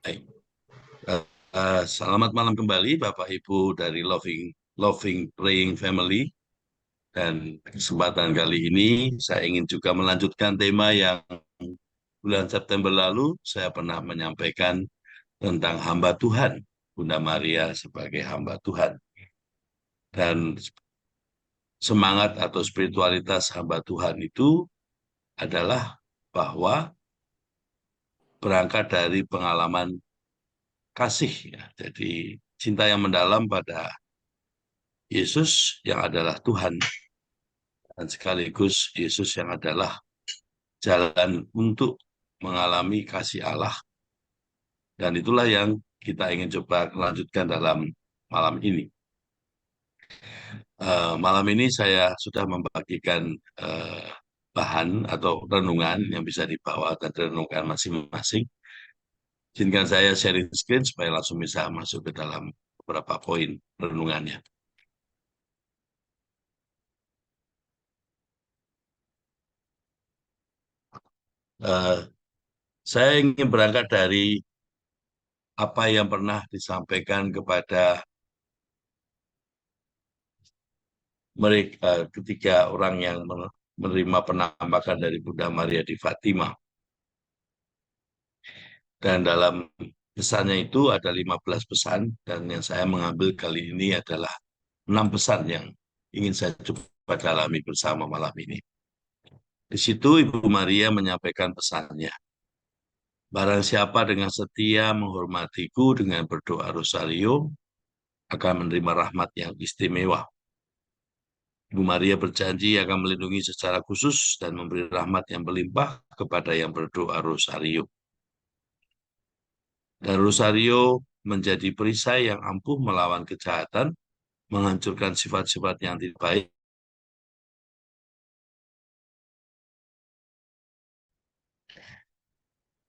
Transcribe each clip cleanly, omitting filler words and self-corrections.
Baik. Selamat malam kembali Bapak Ibu dari Loving Praying Family. Dan kesempatan kali ini saya ingin juga melanjutkan tema yang bulan September lalu saya pernah menyampaikan tentang hamba Tuhan, Bunda Maria sebagai hamba Tuhan. Dan semangat atau spiritualitas hamba Tuhan itu adalah bahwa berangkat dari pengalaman kasih, ya. Jadi cinta yang mendalam pada Yesus yang adalah Tuhan, dan sekaligus Yesus yang adalah jalan untuk mengalami kasih Allah. Dan itulah yang kita ingin coba lanjutkan dalam malam ini. Malam ini saya sudah membagikan eh, bahan atau renungan yang bisa dibawa dan renungkan masing-masing. Izinkan saya sharing screen supaya langsung bisa masuk ke dalam beberapa poin renungannya. Eh, saya ingin berangkat dari apa yang pernah disampaikan kepada mereka ketiga orang yang menerima penampakan dari Bunda Maria di Fatima. Dan dalam pesannya itu ada 15 pesan, dan yang saya mengambil kali ini adalah 6 pesan yang ingin saya coba dalami bersama malam ini. Di situ Ibu Maria menyampaikan pesannya. Barang siapa dengan setia menghormatiku dengan berdoa rosario akan menerima rahmat yang istimewa. Ibu Maria berjanji akan melindungi secara khusus dan memberi rahmat yang berlimpah kepada yang berdoa rosario. Dan rosario menjadi perisai yang ampuh melawan kejahatan, menghancurkan sifat-sifat yang tidak baik.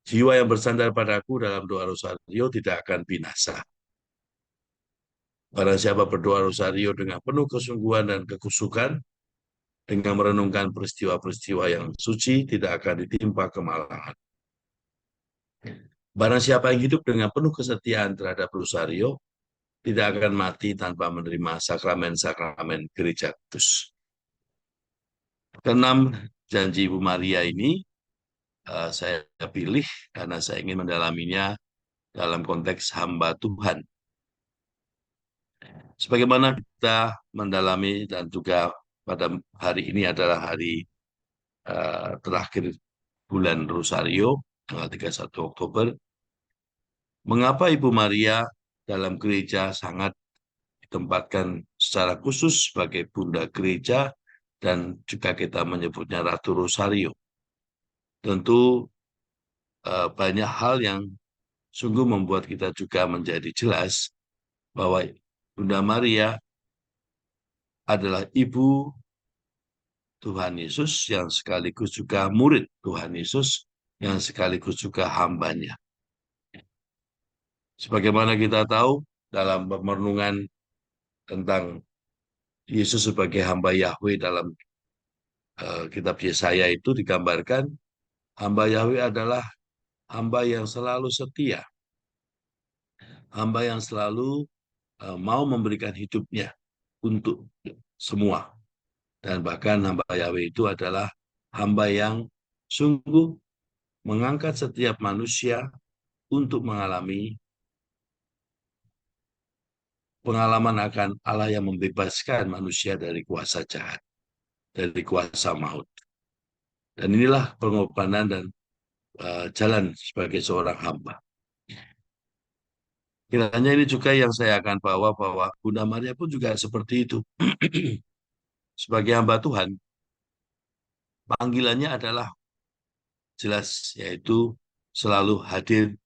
Jiwa yang bersandar padaku dalam doa rosario tidak akan binasa. Barang siapa berdoa rosario dengan penuh kesungguhan dan kekusukan, dengan merenungkan peristiwa-peristiwa yang suci, tidak akan ditimpa kemalahan. Barang siapa yang hidup dengan penuh kesetiaan terhadap rosario, tidak akan mati tanpa menerima sakramen-sakramen gereja kudus. Keenam, janji Ibu Maria ini saya pilih karena saya ingin mendalaminya dalam konteks hamba Tuhan. Sebagaimana kita mendalami dan juga pada hari ini adalah hari terakhir bulan Rosario, tanggal 31 Oktober, mengapa Ibu Maria dalam gereja sangat ditempatkan secara khusus sebagai Bunda Gereja dan juga kita menyebutnya Ratu Rosario. Tentu banyak hal yang sungguh membuat kita juga menjadi jelas bahwa Bunda Maria adalah ibu Tuhan Yesus yang sekaligus juga murid Tuhan Yesus yang sekaligus juga hambanya. Sebagaimana kita tahu dalam perenungan tentang Yesus sebagai hamba Yahweh dalam kitab Yesaya itu digambarkan hamba Yahweh adalah hamba yang selalu setia, hamba yang selalu mau memberikan hidupnya untuk semua. Dan bahkan hamba Yahweh itu adalah hamba yang sungguh mengangkat setiap manusia untuk mengalami pengalaman akan Allah yang membebaskan manusia dari kuasa jahat, dari kuasa maut. Dan inilah pengorbanan dan jalan sebagai seorang hamba. Kiranya ini juga yang saya akan bawa bahwa Bunda Maria pun juga seperti itu. Sebagai hamba Tuhan, panggilannya adalah jelas, yaitu selalu hadir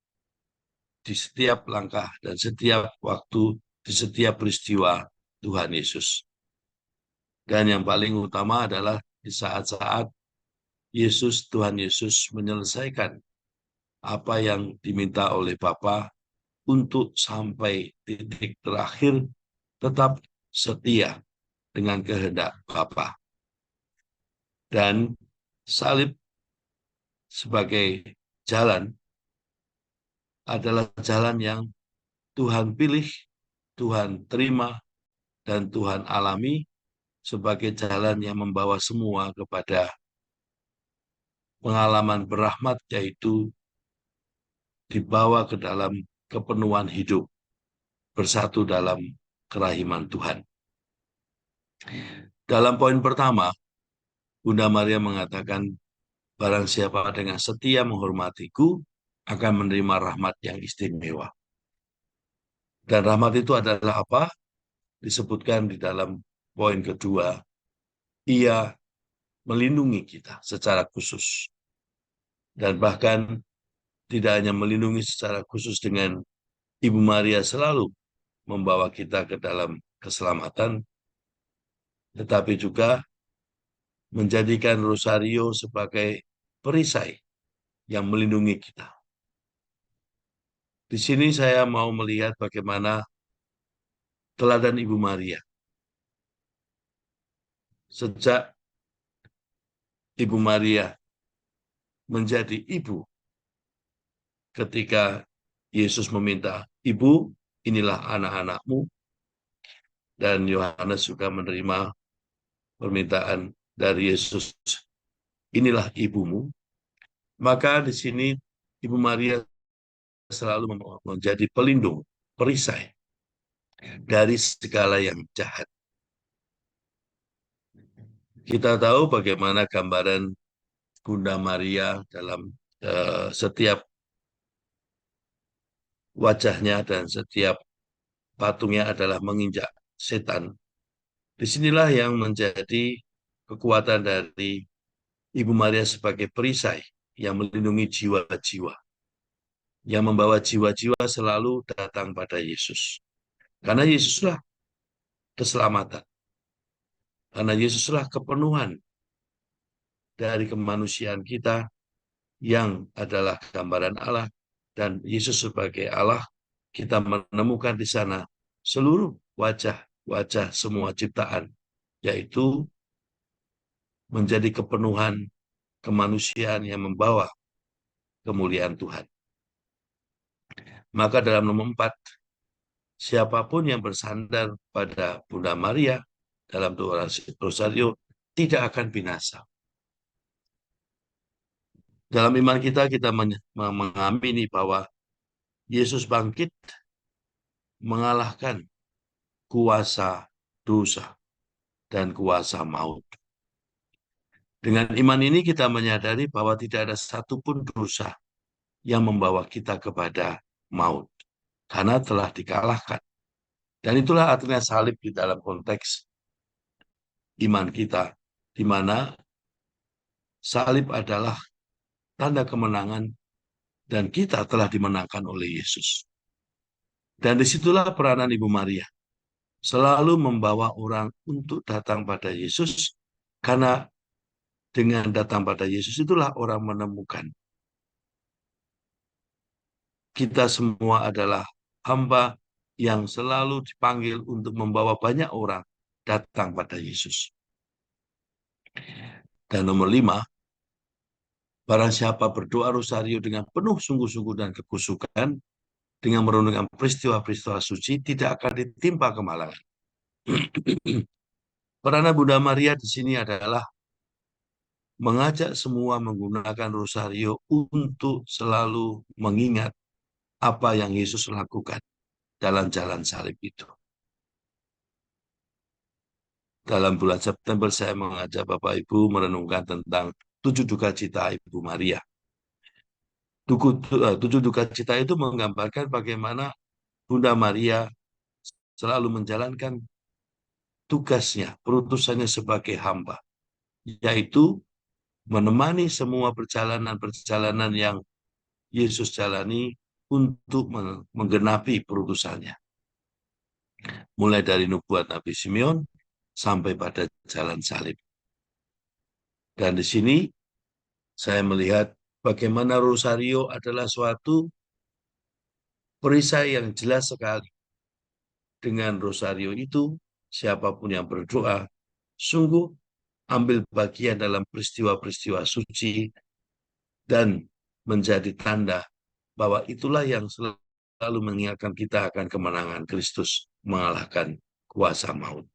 di setiap langkah dan setiap waktu, di setiap peristiwa Tuhan Yesus. Dan yang paling utama adalah di saat-saat Tuhan Yesus menyelesaikan apa yang diminta oleh Bapa untuk sampai titik terakhir tetap setia dengan kehendak Bapa. Dan salib sebagai jalan adalah jalan yang Tuhan pilih, Tuhan terima, dan Tuhan alami sebagai jalan yang membawa semua kepada pengalaman berahmat, yaitu dibawa ke dalam kepenuhan hidup, bersatu dalam kerahiman Tuhan. Dalam poin pertama, Bunda Maria mengatakan, barang siapa dengan setia menghormatiku akan menerima rahmat yang istimewa. Dan rahmat itu adalah apa? Disebutkan di dalam poin kedua, ia melindungi kita secara khusus. Dan bahkan tidak hanya melindungi secara khusus dengan Ibu Maria selalu membawa kita ke dalam keselamatan, tetapi juga menjadikan rosario sebagai perisai yang melindungi kita. Di sini saya mau melihat bagaimana teladan Ibu Maria. Sejak Ibu Maria menjadi ibu, ketika Yesus meminta, "Ibu, inilah anak-anakmu," dan Yohanes juga menerima permintaan dari Yesus, "Inilah ibumu." Maka di sini Ibu Maria selalu menjadi pelindung, perisai dari segala yang jahat. Kita tahu bagaimana gambaran Bunda Maria dalam setiap wajahnya dan setiap patungnya adalah menginjak setan. Disinilah yang menjadi kekuatan dari Ibu Maria sebagai perisai yang melindungi jiwa-jiwa, yang membawa jiwa-jiwa selalu datang pada Yesus. Karena Yesuslah keselamatan. Karena Yesuslah kepenuhan dari kemanusiaan kita yang adalah gambaran Allah. Dan Yesus sebagai Allah, kita menemukan di sana seluruh wajah-wajah semua ciptaan, yaitu menjadi kepenuhan kemanusiaan yang membawa kemuliaan Tuhan. Maka dalam nomor 4, siapapun yang bersandar pada Bunda Maria dalam doa rosario tidak akan binasa. Dalam iman kita mengamini bahwa Yesus bangkit mengalahkan kuasa dosa dan kuasa maut. Dengan iman ini kita menyadari bahwa tidak ada satupun dosa yang membawa kita kepada maut, karena telah dikalahkan. Dan itulah artinya salib di dalam konteks iman kita, di mana salib adalah tanda kemenangan dan kita telah dimenangkan oleh Yesus. Dan disitulah peranan Ibu Maria, selalu membawa orang untuk datang pada Yesus, karena dengan datang pada Yesus itulah orang menemukan kita semua adalah hamba yang selalu dipanggil untuk membawa banyak orang datang pada Yesus. Dan nomor 5, barang siapa berdoa rosario dengan penuh sungguh-sungguh dan kekusukan, dengan merenungkan peristiwa-peristiwa suci, tidak akan ditimpa kemalangan. Peranan Bunda Maria di sini adalah mengajak semua menggunakan rosario untuk selalu mengingat apa yang Yesus lakukan dalam jalan salib itu. Dalam bulan September saya mengajak Bapak Ibu merenungkan tentang 7 duka cita Ibu Maria. 7 duka cita itu menggambarkan bagaimana Bunda Maria selalu menjalankan tugasnya, perutusannya sebagai hamba, yaitu menemani semua perjalanan-perjalanan yang Yesus jalani untuk menggenapi perutusannya. Mulai dari nubuat Nabi Simeon sampai pada jalan salib. Dan di sini saya melihat bagaimana rosario adalah suatu perisai yang jelas sekali. Dengan rosario itu, siapapun yang berdoa, sungguh ambil bagian dalam peristiwa-peristiwa suci dan menjadi tanda bahwa itulah yang selalu mengingatkan kita akan kemenangan Kristus mengalahkan kuasa maut.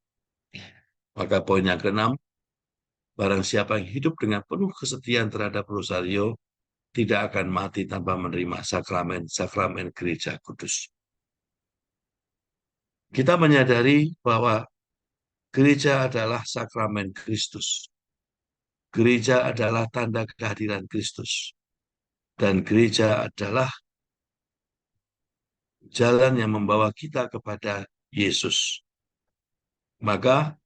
Maka poin yang keenam, barang siapa yang hidup dengan penuh kesetiaan terhadap Rosario tidak akan mati tanpa menerima sakramen-sakramen gereja kudus. Kita menyadari bahwa gereja adalah sakramen Kristus. Gereja adalah tanda kehadiran Kristus. Dan gereja adalah jalan yang membawa kita kepada Yesus. Maka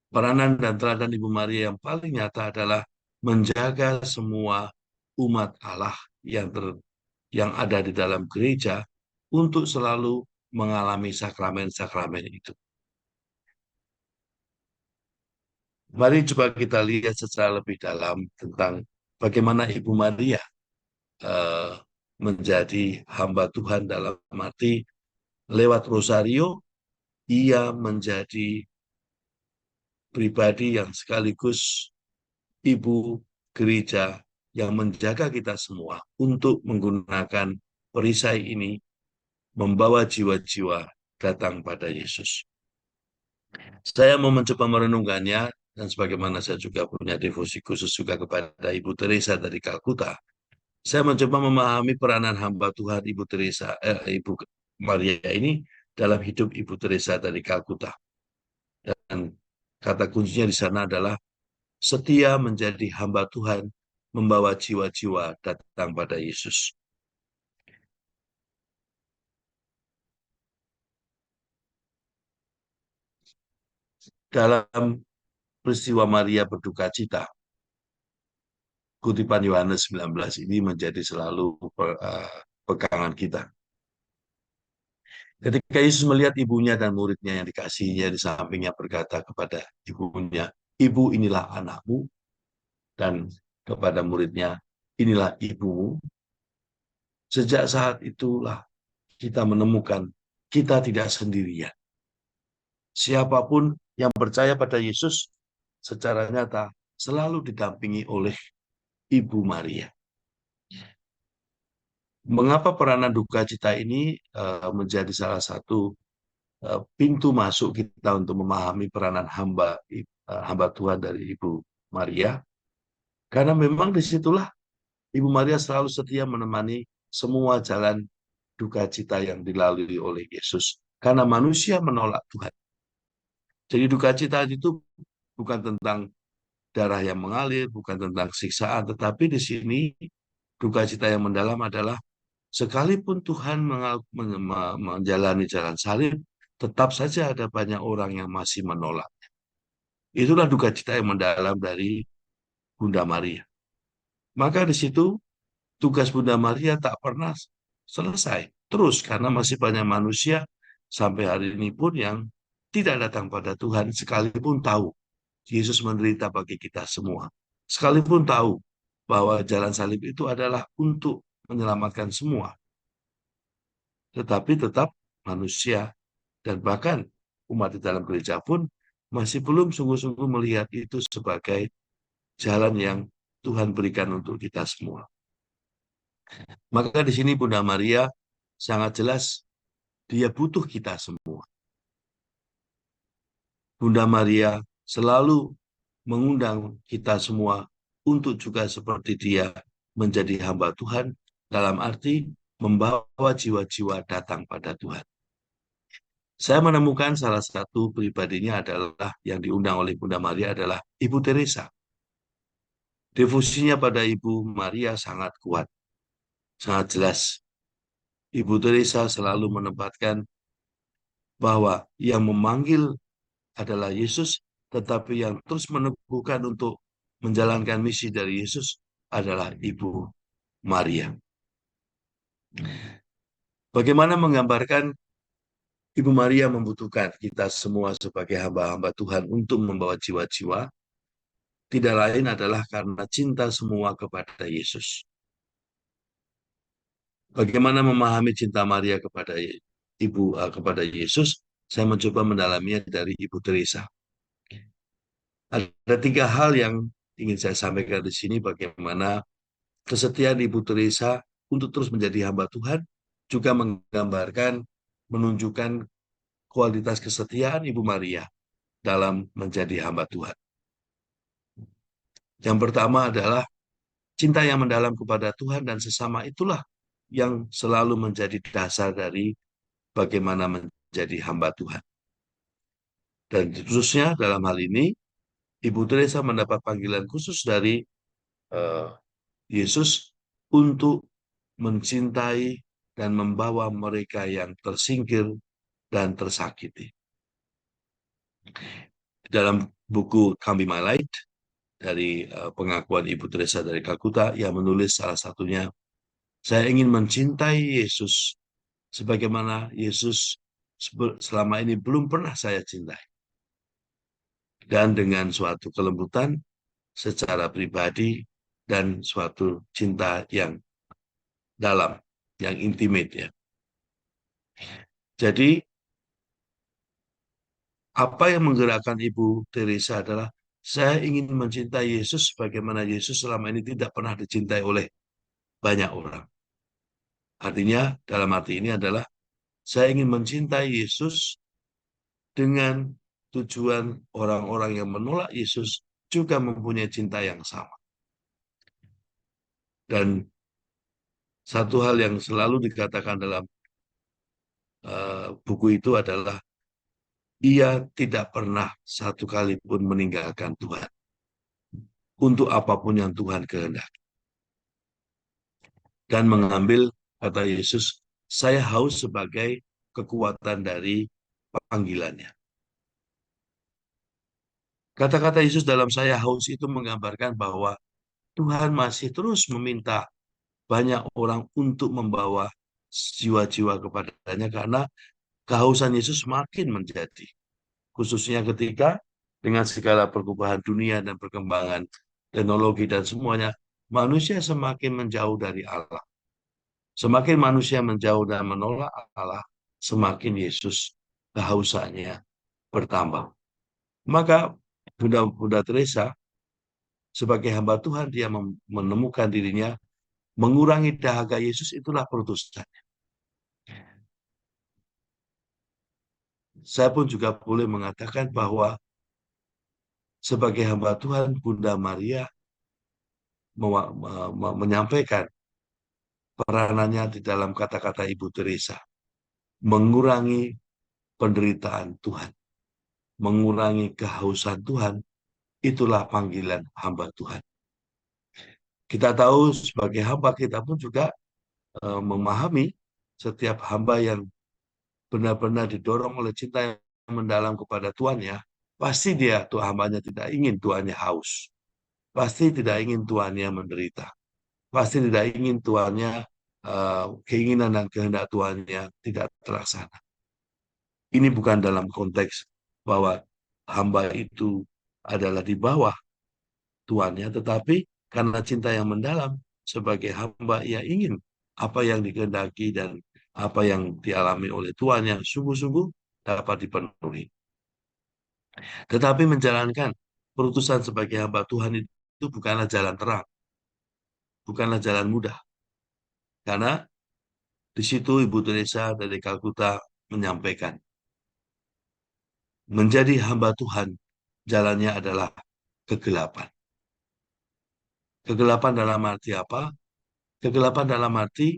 peranan dan teladan Ibu Maria yang paling nyata adalah menjaga semua umat Allah yang ada di dalam gereja untuk selalu mengalami sakramen-sakramen itu. Mari coba kita lihat secara lebih dalam tentang bagaimana Ibu Maria eh, menjadi hamba Tuhan dalam arti lewat Rosario, ia menjadi pribadi yang sekaligus ibu gereja yang menjaga kita semua untuk menggunakan perisai ini membawa jiwa-jiwa datang pada Yesus. Saya mau mencoba merenungkannya dan sebagaimana saya juga punya devosi khusus juga kepada Ibu Teresa dari Kalkuta. Saya mencoba memahami peranan hamba Tuhan Ibu Maria ini dalam hidup Ibu Teresa dari Kalkuta. Dan kata kuncinya di sana adalah setia menjadi hamba Tuhan, membawa jiwa-jiwa datang pada Yesus. Dalam peristiwa Maria berduka cita, kutipan Yohanes 19 ini menjadi selalu pegangan kita. Ketika Yesus melihat ibunya dan muridnya yang dikasihinya di sampingnya berkata kepada ibunya, "Ibu, inilah anakmu," dan kepada muridnya, "Inilah ibumu." Sejak saat itulah kita menemukan kita tidak sendirian. Siapapun yang percaya pada Yesus secara nyata selalu didampingi oleh Ibu Maria. Mengapa peranan duka cita ini menjadi salah satu pintu masuk kita untuk memahami peranan hamba Tuhan dari Ibu Maria? Karena memang disitulah Ibu Maria selalu setia menemani semua jalan duka cita yang dilalui oleh Yesus. Karena manusia menolak Tuhan. Jadi duka cita itu bukan tentang darah yang mengalir, bukan tentang siksaan, tetapi di sini duka cita yang mendalam adalah sekalipun Tuhan menjalani jalan salib, tetap saja ada banyak orang yang masih menolak. Itulah duka cita yang mendalam dari Bunda Maria. Maka di situ tugas Bunda Maria tak pernah selesai. Terus karena masih banyak manusia sampai hari ini pun yang tidak datang pada Tuhan sekalipun tahu Yesus menderita bagi kita semua. Sekalipun tahu bahwa jalan salib itu adalah untuk menyelamatkan semua. Tetapi tetap manusia dan bahkan umat di dalam gereja pun masih belum sungguh-sungguh melihat itu sebagai jalan yang Tuhan berikan untuk kita semua. Maka di sini Bunda Maria sangat jelas dia butuh kita semua. Bunda Maria selalu mengundang kita semua untuk juga seperti dia menjadi hamba Tuhan dalam arti membawa jiwa-jiwa datang pada Tuhan. Saya menemukan salah satu pribadinya adalah yang diundang oleh Bunda Maria adalah Ibu Teresa. Devosinya pada Ibu Maria sangat kuat, sangat jelas. Ibu Teresa selalu menempatkan bahwa yang memanggil adalah Yesus, tetapi yang terus meneguhkan untuk menjalankan misi dari Yesus adalah Ibu Maria. Bagaimana menggambarkan Ibu Maria membutuhkan kita semua sebagai hamba-hamba Tuhan untuk membawa jiwa-jiwa, tidak lain adalah karena cinta semua kepada Yesus. Bagaimana memahami cinta Maria kepada Yesus? Saya mencoba mendalaminya dari Ibu Teresa. Ada tiga hal yang ingin saya sampaikan di sini bagaimana kesetiaan Ibu Teresa untuk terus menjadi hamba Tuhan juga menggambarkan, menunjukkan kualitas kesetiaan Ibu Maria dalam menjadi hamba Tuhan. Yang pertama adalah cinta yang mendalam kepada Tuhan dan sesama itulah yang selalu menjadi dasar dari bagaimana menjadi hamba Tuhan. Dan khususnya dalam hal ini, Ibu Teresa mendapat panggilan khusus dari uh, Yesus untuk mencintai dan membawa mereka yang tersingkir dan tersakiti. Dalam buku Come Be My Light, dari pengakuan Ibu Teresa dari Kalkuta, yang menulis salah satunya, saya ingin mencintai Yesus sebagaimana Yesus selama ini belum pernah saya cintai. Dan dengan suatu kelembutan secara pribadi dan suatu cinta yang dalam, yang intimate ya. Jadi apa yang menggerakkan Ibu Teresa adalah saya ingin mencintai Yesus bagaimana Yesus selama ini tidak pernah dicintai oleh banyak orang. Artinya dalam arti ini adalah saya ingin mencintai Yesus dengan tujuan orang-orang yang menolak Yesus juga mempunyai cinta yang sama. Dan satu hal yang selalu dikatakan dalam buku itu adalah ia tidak pernah satu kali pun meninggalkan Tuhan untuk apapun yang Tuhan kehendaki. Dan mengambil, kata Yesus, saya haus sebagai kekuatan dari panggilannya. Kata-kata Yesus dalam saya haus itu menggambarkan bahwa Tuhan masih terus meminta banyak orang untuk membawa jiwa-jiwa kepadanya karena kehausan Yesus makin menjadi. Khususnya ketika dengan segala perkembangan dunia dan perkembangan teknologi dan semuanya, manusia semakin menjauh dari Allah. Semakin manusia menjauh dan menolak Allah, semakin Yesus kehausannya bertambah. Maka Bunda Teresa sebagai hamba Tuhan, dia menemukan dirinya mengurangi dahaga Yesus, itulah perutusannya. Saya pun juga boleh mengatakan bahwa sebagai hamba Tuhan, Bunda Maria menyampaikan peranannya di dalam kata-kata Ibu Teresa, mengurangi penderitaan Tuhan, mengurangi kehausan Tuhan, itulah panggilan hamba Tuhan. Kita tahu sebagai hamba kita pun juga memahami setiap hamba yang benar-benar didorong oleh cinta yang mendalam kepada Tuannya, pasti dia, Tuhan hambanya tidak ingin Tuannya haus. Pasti tidak ingin Tuannya menderita. Pasti tidak ingin Tuannya, keinginan dan kehendak Tuannya tidak terlaksana. Ini bukan dalam konteks bahwa hamba itu adalah di bawah Tuannya, tetapi karena cinta yang mendalam sebagai hamba, ia ingin apa yang dikehendaki dan apa yang dialami oleh Tuannya sungguh-sungguh dapat dipenuhi. Tetapi menjalankan perutusan sebagai hamba Tuhan itu bukanlah jalan terang, bukanlah jalan mudah. Karena di situ Ibu Teresa dari Kalkuta menyampaikan, menjadi hamba Tuhan jalannya adalah kegelapan. Kegelapan dalam arti apa? Kegelapan dalam arti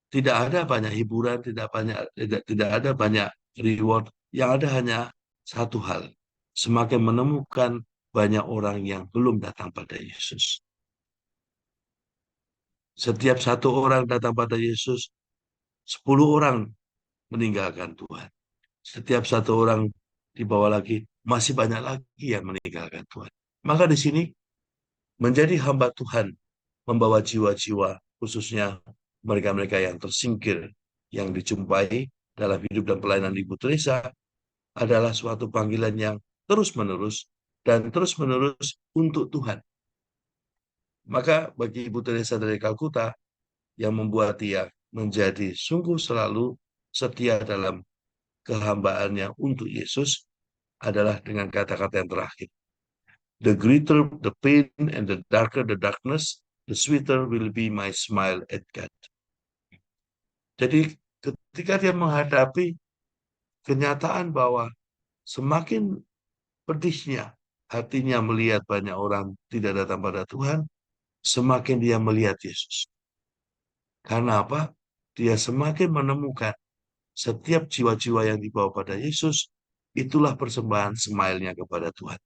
tidak ada banyak hiburan, tidak ada banyak reward. Yang ada hanya satu hal, semakin menemukan banyak orang yang belum datang pada Yesus. Setiap satu orang datang pada Yesus, 10 orang meninggalkan Tuhan. Setiap satu orang dibawa lagi, masih banyak lagi yang meninggalkan Tuhan. Maka di sini menjadi hamba Tuhan, membawa jiwa-jiwa, khususnya mereka-mereka yang tersingkir, yang dijumpai dalam hidup dan pelayanan Ibu Teresa, adalah suatu panggilan yang terus-menerus dan terus-menerus untuk Tuhan. Maka bagi Ibu Teresa dari Kalkuta, yang membuat dia menjadi sungguh selalu setia dalam kehambaannya untuk Yesus adalah dengan kata-kata yang terakhir. The greater the pain and the darker the darkness, the sweeter will be my smile at God. Jadi ketika dia menghadapi kenyataan bahwa semakin pedihnya hatinya melihat banyak orang tidak datang pada Tuhan, semakin dia melihat Yesus. Karena apa? Dia semakin menemukan setiap jiwa-jiwa yang dibawa pada Yesus, itulah persembahan smile-nya kepada Tuhan.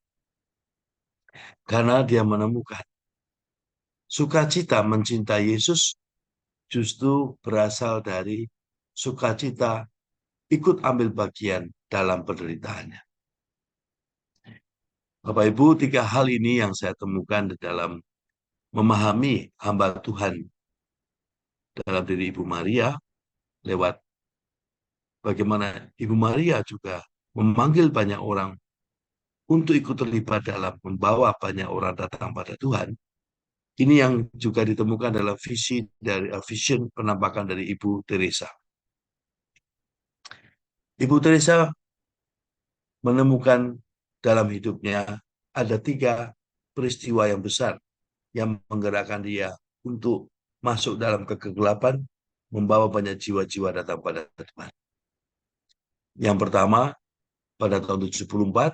Karena dia menemukan sukacita mencintai Yesus justru berasal dari sukacita ikut ambil bagian dalam penderitaannya. Bapak Ibu, 3 hal ini yang saya temukan di dalam memahami hamba Tuhan dalam diri Ibu Maria, lewat bagaimana Ibu Maria juga memanggil banyak orang untuk ikut terlibat dalam membawa banyak orang datang pada Tuhan. Ini yang juga ditemukan dalam visi dari vision penampakan dari Ibu Teresa. Ibu Teresa menemukan dalam hidupnya ada 3 peristiwa yang besar yang menggerakkan dia untuk masuk dalam kegelapan, membawa banyak jiwa-jiwa datang pada Tuhan. Yang pertama, pada tahun 74,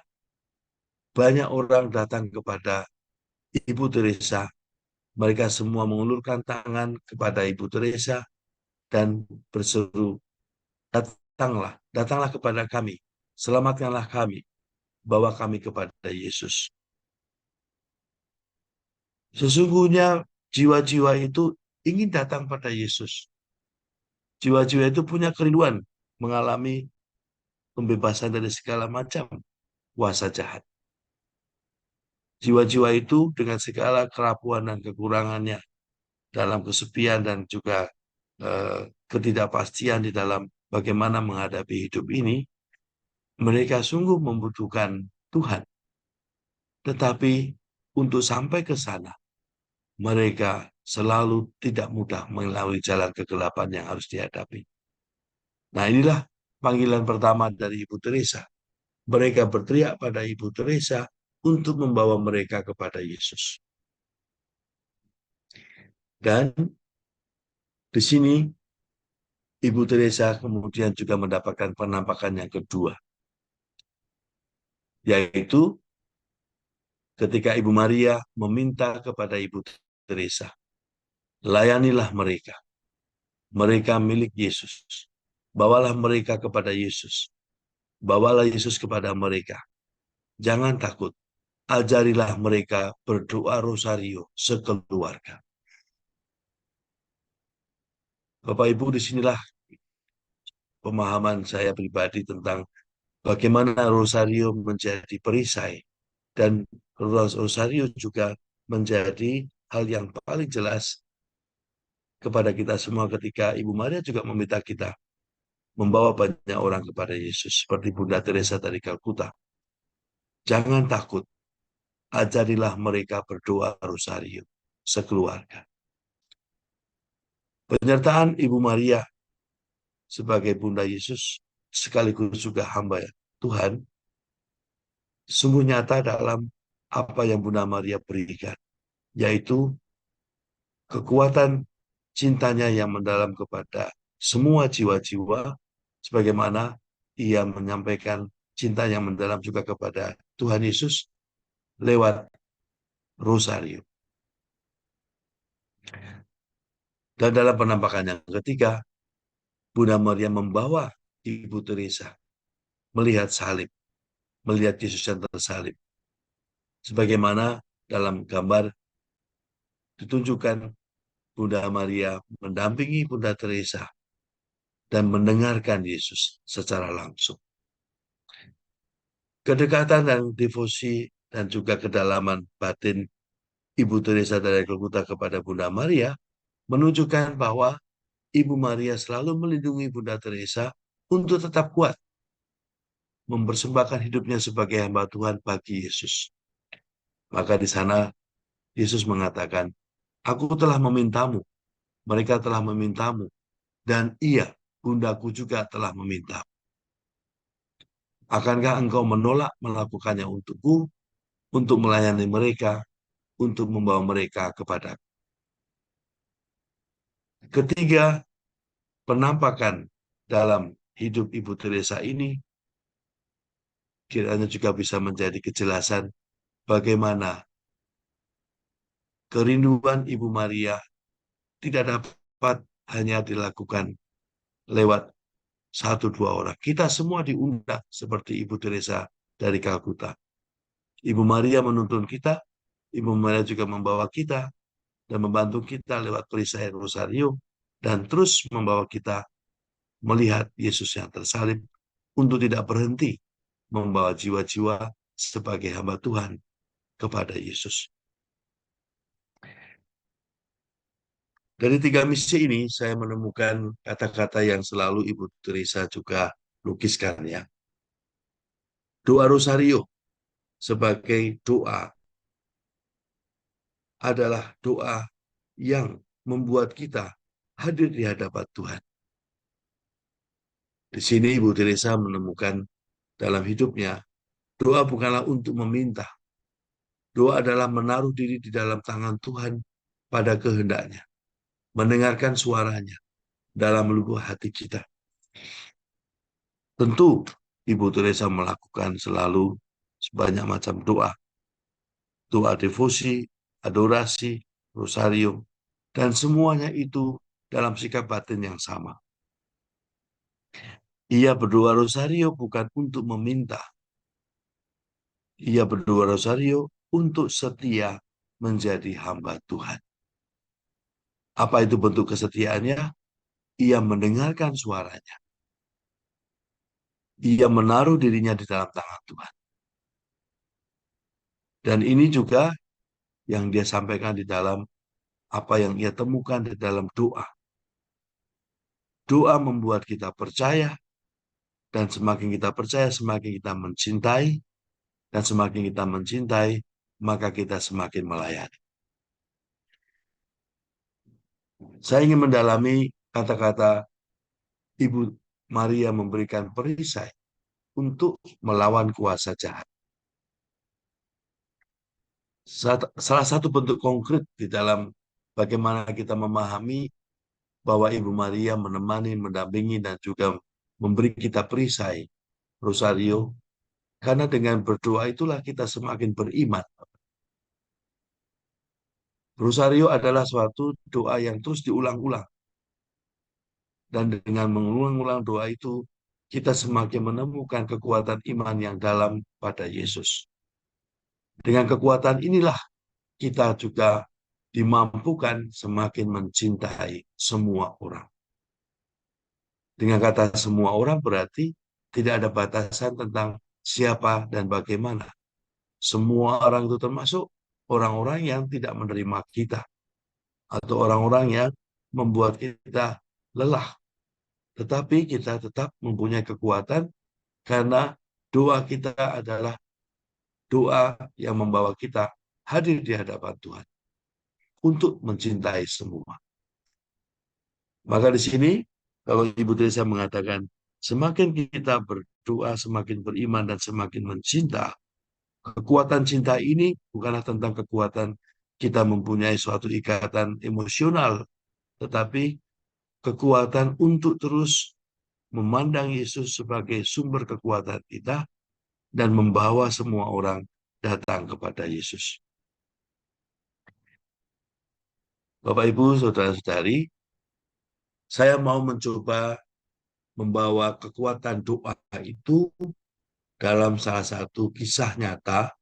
banyak orang datang kepada Ibu Teresa. Mereka semua mengulurkan tangan kepada Ibu Teresa dan berseru, datanglah, datanglah kepada kami, selamatkanlah kami, bawa kami kepada Yesus. Sesungguhnya jiwa-jiwa itu ingin datang pada Yesus. Jiwa-jiwa itu punya kerinduan mengalami pembebasan dari segala macam kuasa jahat. Jiwa-jiwa itu dengan segala kerapuan dan kekurangannya dalam kesepian dan juga ketidakpastian di dalam bagaimana menghadapi hidup ini, mereka sungguh membutuhkan Tuhan. Tetapi untuk sampai ke sana, mereka selalu tidak mudah melalui jalan kegelapan yang harus dihadapi. Nah, inilah panggilan pertama dari Ibu Teresa. Mereka berteriak pada Ibu Teresa untuk membawa mereka kepada Yesus. Dan di sini Ibu Teresa kemudian juga mendapatkan penampakan yang kedua, yaitu ketika Ibu Maria meminta kepada Ibu Teresa, layanilah mereka. Mereka milik Yesus. Bawalah mereka kepada Yesus. Bawalah Yesus kepada mereka. Jangan takut. Ajarilah mereka berdoa rosario sekeluarga. Bapak Ibu, disinilah pemahaman saya pribadi tentang bagaimana rosario menjadi perisai. Dan rosario juga menjadi hal yang paling jelas kepada kita semua ketika Ibu Maria juga meminta kita membawa banyak orang kepada Yesus. Seperti Bunda Teresa dari Kalkuta. Jangan takut. Ajarilah mereka berdoa rosario sekeluarga. Penyertaan Ibu Maria sebagai Bunda Yesus sekaligus juga hamba Tuhan sungguh nyata dalam apa yang Bunda Maria berikan, yaitu kekuatan cintanya yang mendalam kepada semua jiwa-jiwa, sebagaimana ia menyampaikan cinta yang mendalam juga kepada Tuhan Yesus lewat rosario. Dan dalam penampakan yang ketiga, Bunda Maria membawa Ibu Teresa melihat salib, melihat Yesus yang tersalib. Sebagaimana dalam gambar ditunjukkan Bunda Maria mendampingi Bunda Teresa dan mendengarkan Yesus secara langsung. Kedekatan dan devosi dan juga kedalaman batin Ibu Teresa dari Kalkuta kepada Bunda Maria menunjukkan bahwa Ibu Maria selalu melindungi Bunda Teresa untuk tetap kuat mempersembahkan hidupnya sebagai hamba Tuhan bagi Yesus. Maka di sana Yesus mengatakan, aku telah memintamu, mereka telah memintamu, dan iya, bundaku juga telah meminta. Akankah engkau menolak melakukannya untukku, untuk melayani mereka, untuk membawa mereka kepadaku? Ketiga, penampakan dalam hidup Ibu Teresa ini kiranya juga bisa menjadi kejelasan bagaimana kerinduan Ibu Maria tidak dapat hanya dilakukan lewat satu dua orang. Kita semua diundang seperti Ibu Teresa dari Kalkuta. Ibu Maria menuntun kita, Ibu Maria juga membawa kita dan membantu kita lewat perisai Rosario dan terus membawa kita melihat Yesus yang tersalib untuk tidak berhenti membawa jiwa-jiwa sebagai hamba Tuhan kepada Yesus. Dari tiga misi ini, saya menemukan kata-kata yang selalu Ibu Teresa juga lukiskan ya. Doa Rosario sebagai doa adalah doa yang membuat kita hadir di hadapan Tuhan. Di sini Ibu Teresa menemukan dalam hidupnya, doa bukanlah untuk meminta. Doa adalah menaruh diri di dalam tangan Tuhan pada kehendaknya, mendengarkan suaranya dalam lubuk hati kita. Tentu Ibu Teresa melakukan selalu sebanyak macam doa. Doa devosi, adorasi, rosario, dan semuanya itu dalam sikap batin yang sama. Ia berdoa rosario bukan untuk meminta. Ia berdoa rosario untuk setia menjadi hamba Tuhan. Apa itu bentuk kesetiaannya? Ia mendengarkan suaranya. Ia menaruh dirinya di dalam tangan Tuhan. Dan ini juga yang dia sampaikan di dalam apa yang ia temukan di dalam doa. Doa membuat kita percaya, dan semakin kita percaya, semakin kita mencintai, dan semakin kita mencintai, maka kita semakin melayani. Saya ingin mendalami kata-kata Ibu Maria memberikan perisai untuk melawan kuasa jahat. Salah satu bentuk konkret di dalam bagaimana kita memahami bahwa Ibu Maria menemani, mendampingi, dan juga memberi kita perisai Rosario, karena dengan berdoa itulah kita semakin beriman. Rosario adalah suatu doa yang terus diulang-ulang. Dan dengan mengulang-ulang doa itu, kita semakin menemukan kekuatan iman yang dalam pada Yesus. Dengan kekuatan inilah kita juga dimampukan semakin mencintai semua orang. Dengan kata semua orang berarti tidak ada batasan tentang siapa dan bagaimana. Semua orang itu termasuk orang-orang yang tidak menerima kita atau orang-orang yang membuat kita lelah. Tetapi kita tetap mempunyai kekuatan karena doa kita adalah doa yang membawa kita hadir di hadapan Tuhan untuk mencintai semua. Maka di sini kalau Ibu Teresa mengatakan semakin kita berdoa, semakin beriman dan semakin mencinta, kekuatan cinta ini bukanlah tentang kekuatan kita mempunyai suatu ikatan emosional, tetapi kekuatan untuk terus memandang Yesus sebagai sumber kekuatan kita dan membawa semua orang datang kepada Yesus. Bapak, Ibu, Saudara-saudari, saya mau mencoba membawa kekuatan doa itu dalam salah satu kisah nyata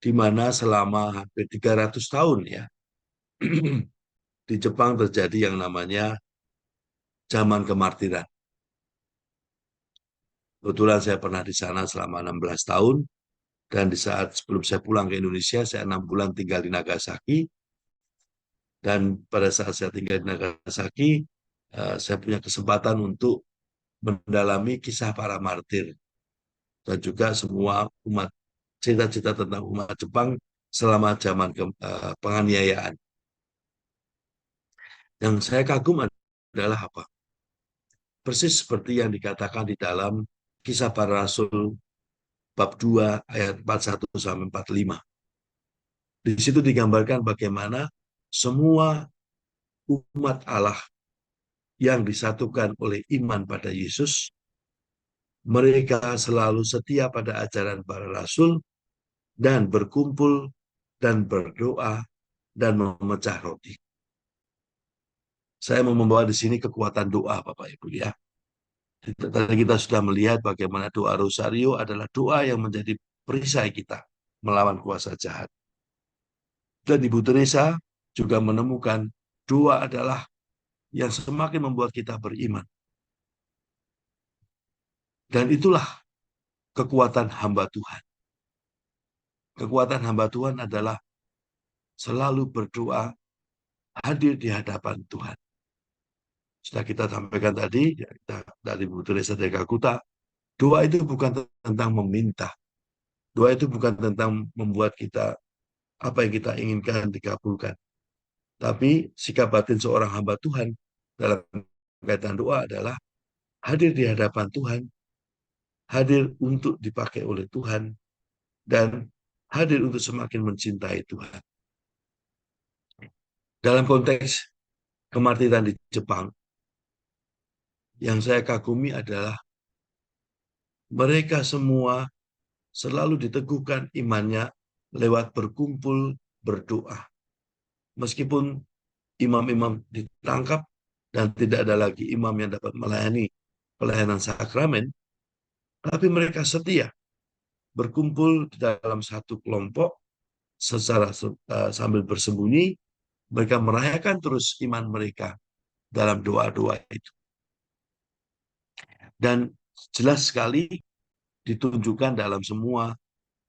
di mana selama hampir 300 tahun ya di Jepang terjadi yang namanya zaman kemartiran. Kebetulan saya pernah di sana selama 16 tahun dan di saat sebelum saya pulang ke Indonesia saya 6 bulan tinggal di Nagasaki dan pada saat saya tinggal di Nagasaki saya punya kesempatan untuk mendalami kisah para martir dan juga semua umat cerita-cerita tentang umat Jepang selama zaman penganiayaan. Yang saya kagum adalah apa? Persis seperti yang dikatakan di dalam Kisah Para Rasul bab 2 ayat 41 sampai 45. Di situ digambarkan bagaimana semua umat Allah yang disatukan oleh iman pada Yesus, mereka selalu setia pada ajaran para rasul dan berkumpul dan berdoa dan memecah roti. Saya mau membawa di sini kekuatan doa, Bapak Ibu ya. Tadi kita sudah melihat bagaimana doa Rosario adalah doa yang menjadi perisai kita melawan kuasa jahat. Dan Ibu Teresa juga menemukan doa adalah yang semakin membuat kita beriman. Dan itulah kekuatan hamba Tuhan. Kekuatan hamba Tuhan adalah selalu berdoa, hadir di hadapan Tuhan. Sudah kita sampaikan tadi, ya, dari Bu Teresa de Calcutta, doa itu bukan tentang meminta. Doa itu bukan tentang membuat kita apa yang kita inginkan dikabulkan. Tapi sikap batin seorang hamba Tuhan dalam kaitan doa adalah hadir di hadapan Tuhan, hadir untuk dipakai oleh Tuhan, dan hadir untuk semakin mencintai Tuhan. Dalam konteks kemartiran di Jepang, yang saya kagumi adalah mereka semua selalu diteguhkan imannya lewat berkumpul berdoa. Meskipun imam-imam ditangkap dan tidak ada lagi imam yang dapat melayani pelayanan sakramen, tapi mereka setia berkumpul di dalam satu kelompok secara sambil bersembunyi, mereka merayakan terus iman mereka dalam doa-doa itu. Dan jelas sekali ditunjukkan dalam semua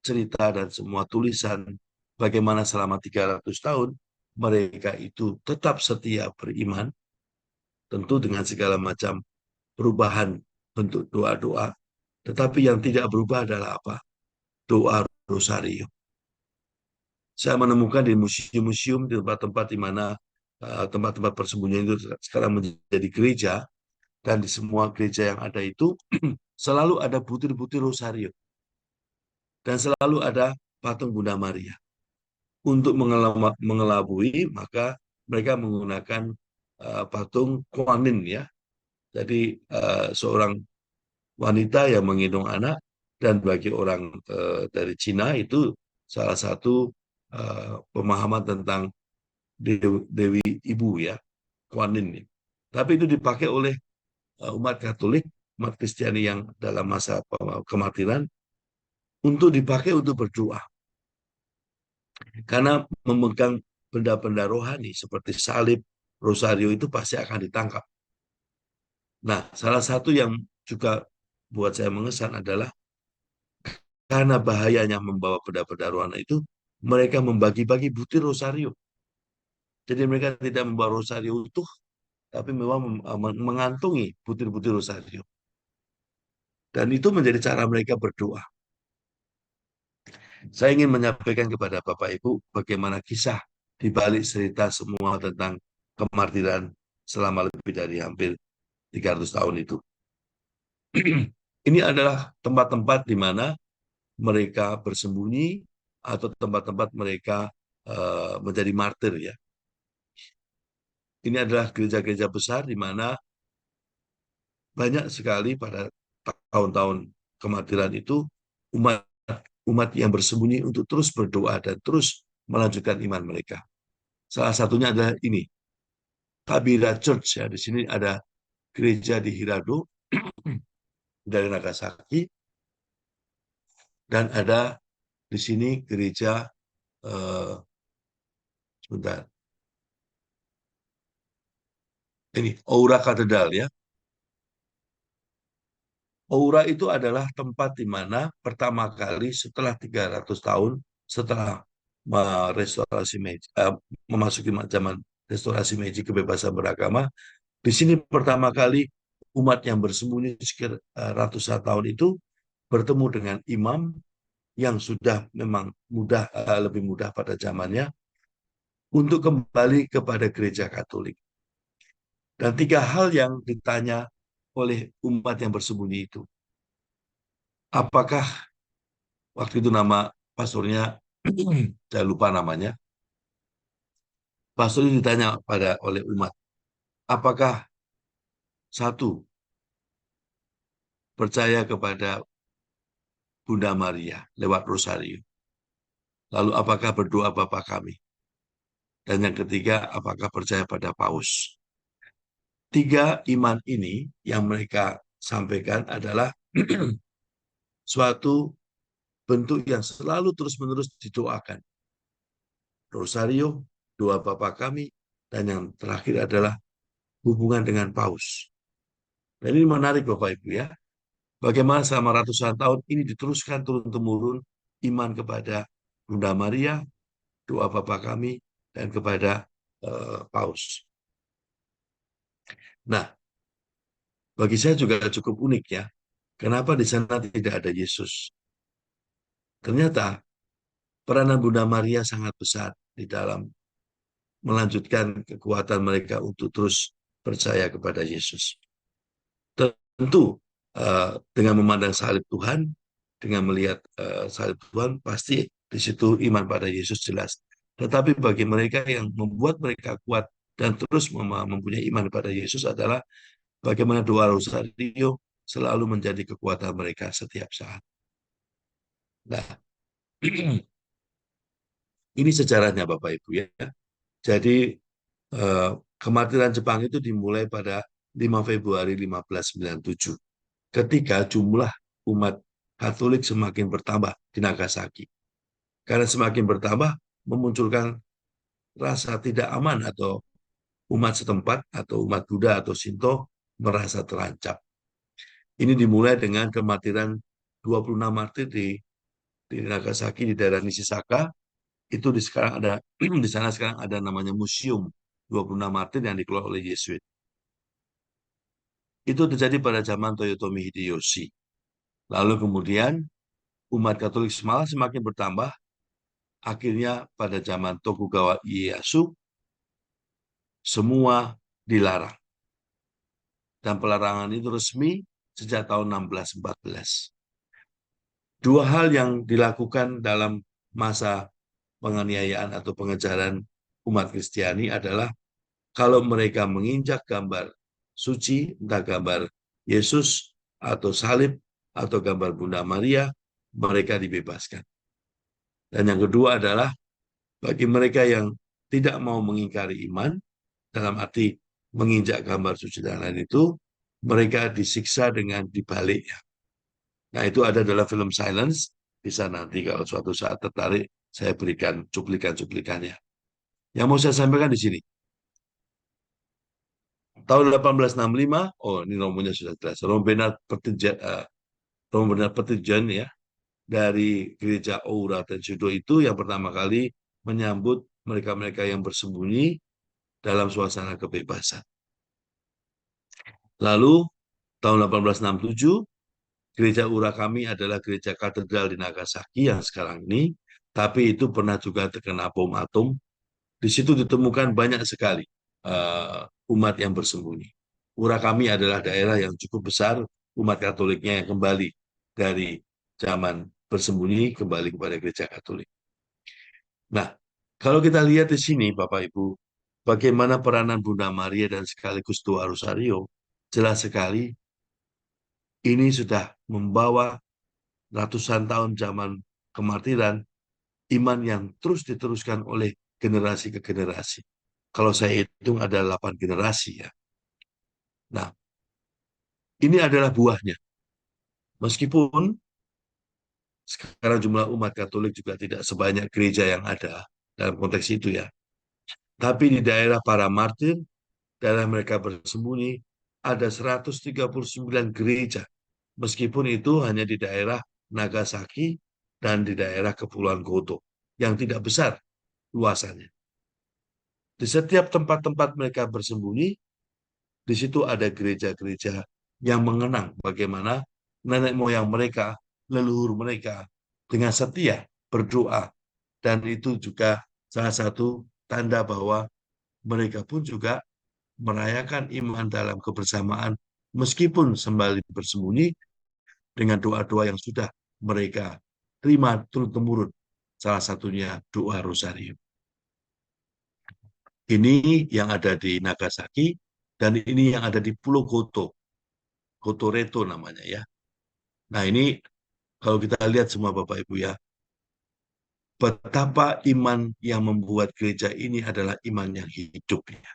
cerita dan semua tulisan bagaimana selama 300 tahun mereka itu tetap setia beriman, tentu dengan segala macam perubahan bentuk doa-doa, tetapi yang tidak berubah adalah apa? Doa Rosario. Saya menemukan di museum-museum, di tempat-tempat di mana tempat-tempat persembunyian itu sekarang menjadi gereja, dan di semua gereja yang ada itu selalu ada butir-butir Rosario dan selalu ada patung Bunda Maria. Untuk mengelabui, maka mereka menggunakan patung Kuan Yin ya. Jadi seorang wanita yang menggendong anak, dan bagi orang dari Cina itu salah satu pemahaman tentang Dewi Ibu ya, Kuan Yin. Tapi itu dipakai oleh umat Katolik, umat Kristiani yang dalam masa kemartiran untuk dipakai untuk berdoa. Karena memegang benda-benda rohani seperti salib, rosario itu pasti akan ditangkap. Nah, salah satu yang juga buat saya mengesan adalah karena bahayanya membawa benda-benda rohani itu, mereka membagi-bagi butir rosario. Jadi mereka tidak membawa rosario utuh, tapi memang mengantungi butir-butir rosario. Dan itu menjadi cara mereka berdoa. Saya ingin menyampaikan kepada Bapak Ibu bagaimana kisah di balik cerita semua tentang kemartiran selama lebih dari hampir 300 tahun itu. Ini adalah tempat-tempat di mana mereka bersembunyi atau tempat-tempat mereka menjadi martir ya. Ini adalah gereja-gereja besar di mana banyak sekali pada tahun-tahun kemartiran itu umat umat yang bersembunyi untuk terus berdoa dan terus melanjutkan iman mereka. Salah satunya adalah ini, Tabira Church ya. Di sini ada gereja di Hirado dari Nagasaki, dan ada di sini gereja sebentar, ini Aura Katedral ya. Aura itu adalah tempat di mana pertama kali setelah 300 tahun setelah restorasi Meiji, memasuki zaman restorasi Meiji, kebebasan beragama, di sini pertama kali umat yang bersembunyi sekitar ratusan tahun itu bertemu dengan imam yang sudah memang lebih mudah pada zamannya untuk kembali kepada gereja Katolik. Dan tiga hal yang ditanya oleh umat yang bersembunyi itu. Apakah waktu itu nama pastornya, saya lupa namanya, pastor ini ditanya oleh umat, apakah satu percaya kepada Bunda Maria lewat Rosario? Lalu apakah berdoa Bapa kami? Dan yang ketiga, apakah percaya pada Paus? Tiga iman ini yang mereka sampaikan adalah suatu bentuk yang selalu terus-menerus didoakan. Rosario, doa Bapa kami, dan yang terakhir adalah hubungan dengan Paus. Dan ini menarik Bapak Ibu ya. Bagaimana selama ratusan tahun ini diteruskan turun-temurun iman kepada Bunda Maria, doa Bapa kami, dan kepada Paus. Nah, bagi saya juga cukup unik ya. Kenapa di sana tidak ada Yesus? Ternyata peranan Bunda Maria sangat besar di dalam melanjutkan kekuatan mereka untuk terus percaya kepada Yesus. Tentu dengan memandang salib Tuhan, dengan melihat salib Tuhan, pasti di situ iman pada Yesus jelas. Tetapi bagi mereka yang membuat mereka kuat dan terus mempunyai iman pada Yesus adalah bagaimana doa Rosario selalu menjadi kekuatan mereka setiap saat. Nah, ini sejarahnya Bapak Ibu ya. Jadi kematian Jepang itu dimulai pada 5 Februari 1597 ketika jumlah umat Katolik semakin bertambah di Nagasaki. Karena semakin bertambah memunculkan rasa tidak aman atau umat setempat atau umat Buddha atau Shinto merasa terancam. Ini dimulai dengan kematian 26 martir di Nagasaki di daerah Nishisaka. Itu di sekarang ada di sana sekarang ada namanya museum 26 martir yang dikelola oleh Yesuit. Itu terjadi pada zaman Toyotomi Hideyoshi. Lalu kemudian umat Katolik malah semakin bertambah. Akhirnya pada zaman Tokugawa Ieyasu semua dilarang. Dan pelarangan itu resmi sejak tahun 1614. Dua hal yang dilakukan dalam masa penganiayaan atau pengejaran umat Kristiani adalah kalau mereka menginjak gambar suci, entah gambar Yesus atau salib atau gambar Bunda Maria, mereka dibebaskan. Dan yang kedua adalah bagi mereka yang tidak mau mengingkari iman, dalam arti menginjak gambar suci dan lain itu, mereka disiksa dengan dibalik. Nah, itu ada dalam film Silence. Bisa nanti kalau suatu saat tertarik, saya berikan cuplikan-cuplikannya. Yang mau saya sampaikan di sini. Tahun 1865, oh ini nomornya sudah jelas. Romo Bernard Pertijan ya, dari gereja Oura Tensudo itu yang pertama kali menyambut mereka-mereka yang bersembunyi dalam suasana kebebasan. Lalu tahun 1867 gereja Ura kami adalah gereja katedral di Nagasaki yang sekarang ini, tapi itu pernah juga terkena bom atom. Di situ ditemukan banyak sekali umat yang bersembunyi. Ura kami adalah daerah yang cukup besar umat Katoliknya yang kembali dari zaman bersembunyi kembali kepada gereja Katolik. Nah, kalau kita lihat di sini, Bapak Ibu, bagaimana peranan Bunda Maria dan sekaligus Doa Rosario, jelas sekali ini sudah membawa ratusan tahun zaman kemartiran, iman yang terus diteruskan oleh generasi ke generasi. Kalau saya hitung ada 8 generasi ya. Nah, ini adalah buahnya. Meskipun sekarang jumlah umat Katolik juga tidak sebanyak gereja yang ada dalam konteks itu ya. Tapi di daerah para martir, daerah mereka bersembunyi, ada 139 gereja. Meskipun itu hanya di daerah Nagasaki dan di daerah Kepulauan Goto, yang tidak besar luasannya. Di setiap tempat-tempat mereka bersembunyi, di situ ada gereja-gereja yang mengenang bagaimana nenek moyang mereka, leluhur mereka, dengan setia berdoa. Dan itu juga salah satu tanda bahwa mereka pun juga merayakan iman dalam kebersamaan meskipun sembari bersembunyi dengan doa-doa yang sudah mereka terima turun-temurun. Salah satunya doa Rosario. Ini yang ada di Nagasaki, dan ini yang ada di Pulau Goto, Gotoreto namanya ya. Nah ini kalau kita lihat semua Bapak Ibu ya, betapa iman yang membuat gereja ini adalah iman yang hidup ya.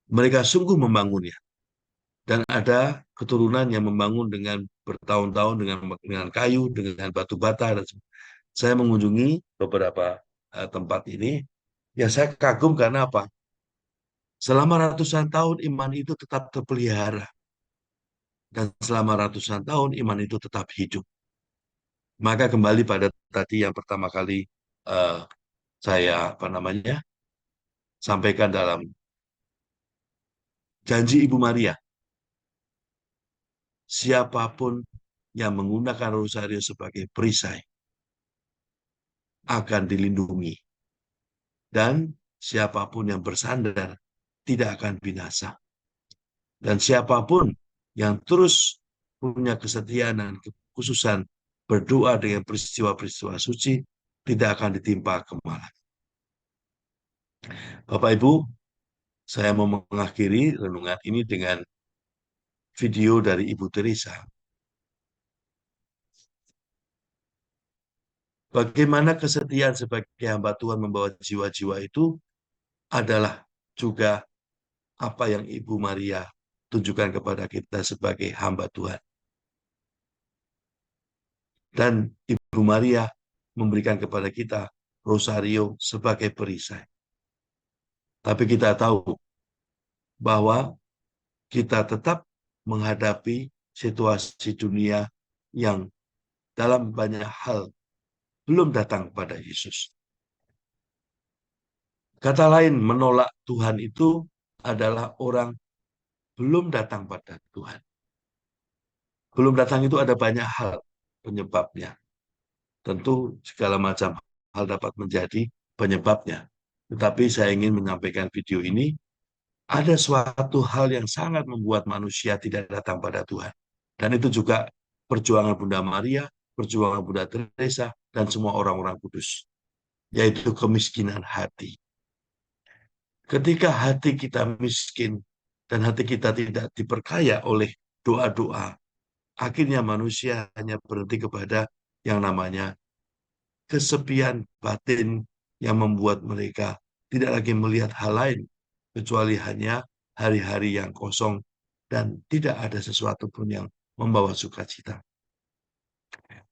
Mereka sungguh membangunnya. Dan ada keturunan yang membangun dengan bertahun-tahun dengan kayu, dengan batu bata. Dan saya mengunjungi beberapa tempat ini, ya saya kagum karena apa? Selama ratusan tahun iman itu tetap terpelihara. Dan selama ratusan tahun iman itu tetap hidup. Maka kembali pada tadi yang pertama kali eh, saya sampaikan dalam janji Ibu Maria, siapapun yang menggunakan rosario sebagai perisai akan dilindungi, dan siapapun yang bersandar tidak akan binasa. Dan siapapun yang terus punya kesetiaan dan kekhususan berdoa dengan peristiwa-peristiwa suci tidak akan ditimpa kemalangan. Bapak Ibu, saya mau mengakhiri renungan ini dengan video dari Ibu Teresa. Bagaimana kesetiaan sebagai hamba Tuhan membawa jiwa-jiwa itu adalah juga apa yang Ibu Maria tunjukkan kepada kita sebagai hamba Tuhan. Dan Ibu Maria memberikan kepada kita rosario sebagai perisai. Tapi kita tahu bahwa kita tetap menghadapi situasi dunia yang dalam banyak hal belum datang pada Yesus. Kata lain, menolak Tuhan itu adalah orang belum datang pada Tuhan. Belum datang itu ada banyak hal penyebabnya. Tentu segala macam hal dapat menjadi penyebabnya. Tetapi saya ingin menyampaikan video ini, ada suatu hal yang sangat membuat manusia tidak datang pada Tuhan. Dan itu juga perjuangan Bunda Maria, perjuangan Bunda Teresa, dan semua orang-orang kudus, yaitu kemiskinan hati. Ketika hati kita miskin dan hati kita tidak diperkaya oleh doa-doa, akhirnya manusia hanya berhenti kepada yang namanya kesepian batin yang membuat mereka tidak lagi melihat hal lain kecuali hanya hari-hari yang kosong dan tidak ada sesuatu pun yang membawa sukacita.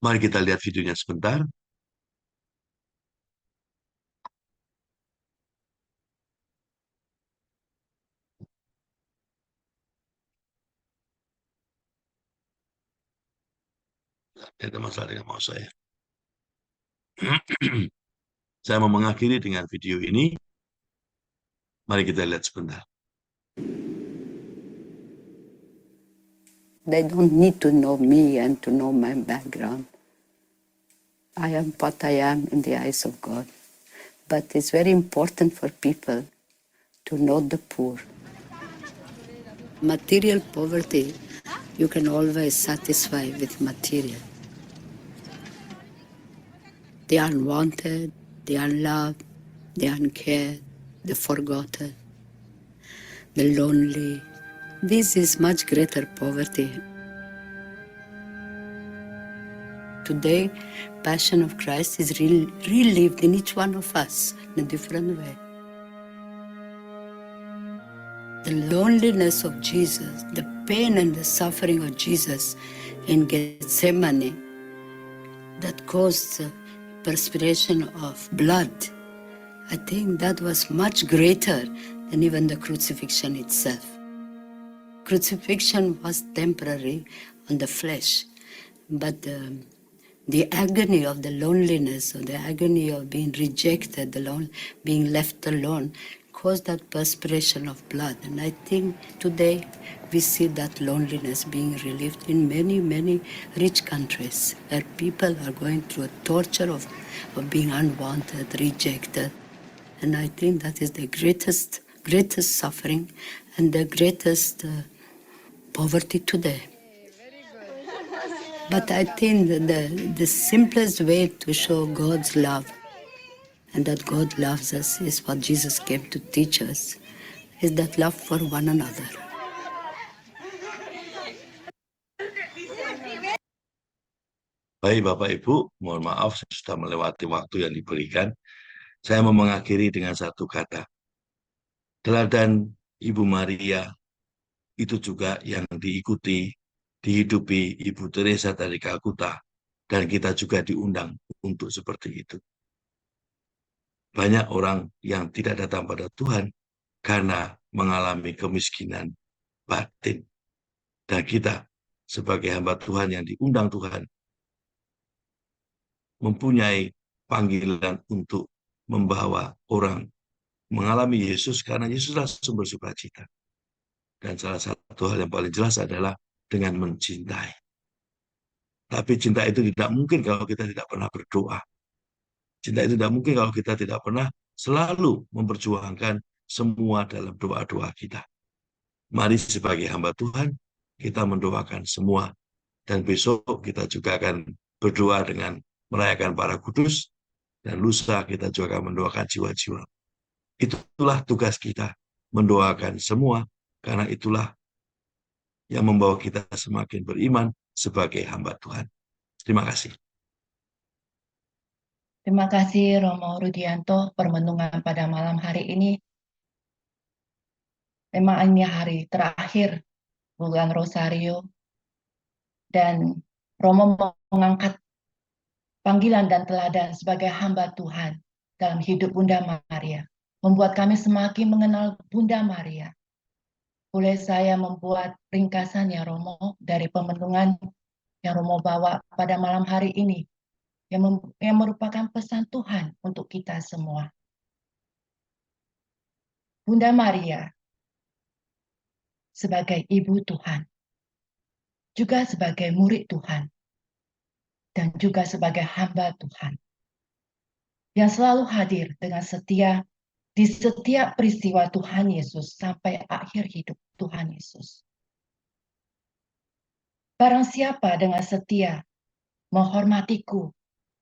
Mari kita lihat videonya sebentar. Ada masalah dengan mau saya. Saya mau mengakhiri dengan video ini. Mari kita lihat sebentar. They don't need to know me and to know my background. I am what I am in the eyes of God. But it's very important for people to know the poor. Material poverty, you can always satisfy with material. The unwanted, the unloved, the uncared, the forgotten, the lonely. This is much greater poverty. Today, Passion of Christ is relived in each one of us in a different way. The loneliness of Jesus, the pain and the suffering of Jesus in Gethsemane that caused perspiration of blood, I think that was much greater than even the crucifixion itself. Crucifixion was temporary on the flesh, but the agony of the loneliness, or the agony of being rejected, being left alone, caused that perspiration of blood. And I think today we see that loneliness being relieved in many, many rich countries where people are going through a torture of being unwanted, rejected. And I think that is the greatest suffering and the greatest poverty today. But I think that the simplest way to show God's love and that God loves us is what Jesus came to teach us, is that love for one another. Baik Bapak Ibu, mohon maaf saya sudah melewati waktu yang diberikan. Saya mau mengakhiri dengan satu kata. Teladan Ibu Maria itu juga yang diikuti, dihidupi Ibu Teresa dari Kalkuta, dan kita juga diundang untuk seperti itu. Banyak orang yang tidak datang pada Tuhan karena mengalami kemiskinan batin. Dan kita sebagai hamba Tuhan yang diundang Tuhan mempunyai panggilan untuk membawa orang mengalami Yesus karena Yesuslah sumber sukacita. Dan salah satu hal yang paling jelas adalah dengan mencintai. Tapi cinta itu tidak mungkin kalau kita tidak pernah berdoa. Cinta itu tidak mungkin kalau kita tidak pernah selalu memperjuangkan semua dalam doa-doa kita. Mari sebagai hamba Tuhan, kita mendoakan semua. Dan besok kita juga akan berdoa dengan merayakan para kudus. Dan lusa kita juga akan mendoakan jiwa-jiwa. Itulah tugas kita, mendoakan semua. Karena itulah yang membawa kita semakin beriman sebagai hamba Tuhan. Terima kasih. Terima kasih Romo Rudianto, permenungan pada malam hari ini. Memang ini hari terakhir bulan Rosario, dan Romo mengangkat panggilan dan teladan sebagai hamba Tuhan dalam hidup Bunda Maria, membuat kami semakin mengenal Bunda Maria. Boleh saya membuat ringkasan ya Romo dari pemenungan yang Romo bawa pada malam hari ini, yang merupakan pesan Tuhan untuk kita semua. Bunda Maria sebagai ibu Tuhan, juga sebagai murid Tuhan, dan juga sebagai hamba Tuhan, yang selalu hadir dengan setia di setiap peristiwa Tuhan Yesus sampai akhir hidup Tuhan Yesus. Barang siapa dengan setia menghormatiku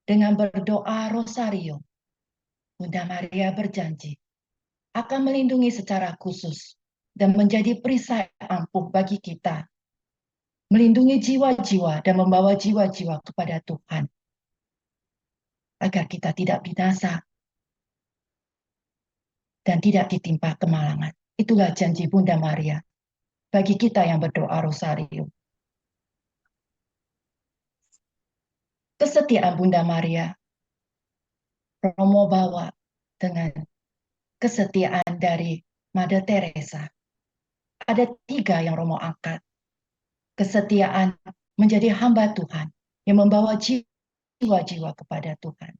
dengan berdoa rosario, Bunda Maria berjanji akan melindungi secara khusus dan menjadi perisai ampuh bagi kita, melindungi jiwa-jiwa dan membawa jiwa-jiwa kepada Tuhan, agar kita tidak binasa dan tidak ditimpa kemalangan. Itulah janji Bunda Maria bagi kita yang berdoa rosario. Kesetiaan Bunda Maria Romo bawa dengan kesetiaan dari Mother Teresa. Ada 3 yang Romo angkat. Kesetiaan menjadi hamba Tuhan yang membawa jiwa-jiwa kepada Tuhan.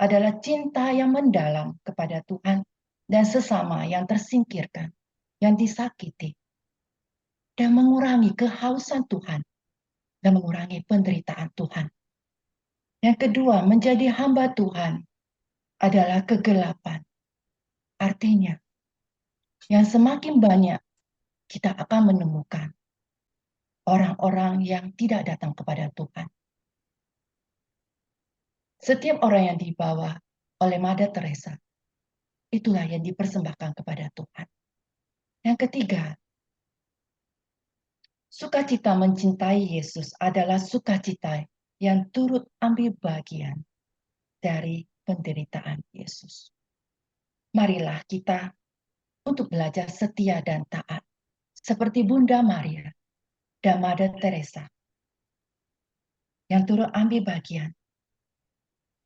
Adalah cinta yang mendalam kepada Tuhan dan sesama yang tersingkirkan, yang disakiti, dan mengurangi kehausan Tuhan dan mengurangi penderitaan Tuhan. Yang kedua, menjadi hamba Tuhan adalah kegelapan. Artinya, yang semakin banyak kita akan menemukan orang-orang yang tidak datang kepada Tuhan. Setiap orang yang dibawa oleh Mother Teresa, itulah yang dipersembahkan kepada Tuhan. Yang ketiga, sukacita mencintai Yesus adalah sukacita yang turut ambil bagian dari penderitaan Yesus. Marilah kita untuk belajar setia dan taat, seperti Bunda Maria dan Mother Teresa, yang turut ambil bagian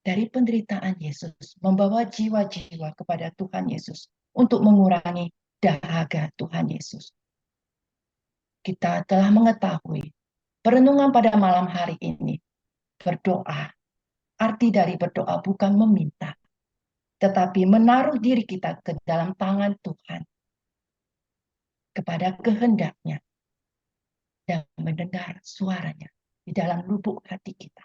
dari penderitaan Yesus, membawa jiwa-jiwa kepada Tuhan Yesus untuk mengurangi dahaga Tuhan Yesus. Kita telah mengetahui perenungan pada malam hari ini, berdoa. Arti dari berdoa bukan meminta, tetapi menaruh diri kita ke dalam tangan Tuhan, kepada kehendaknya, dan mendengar suaranya di dalam lubuk hati kita.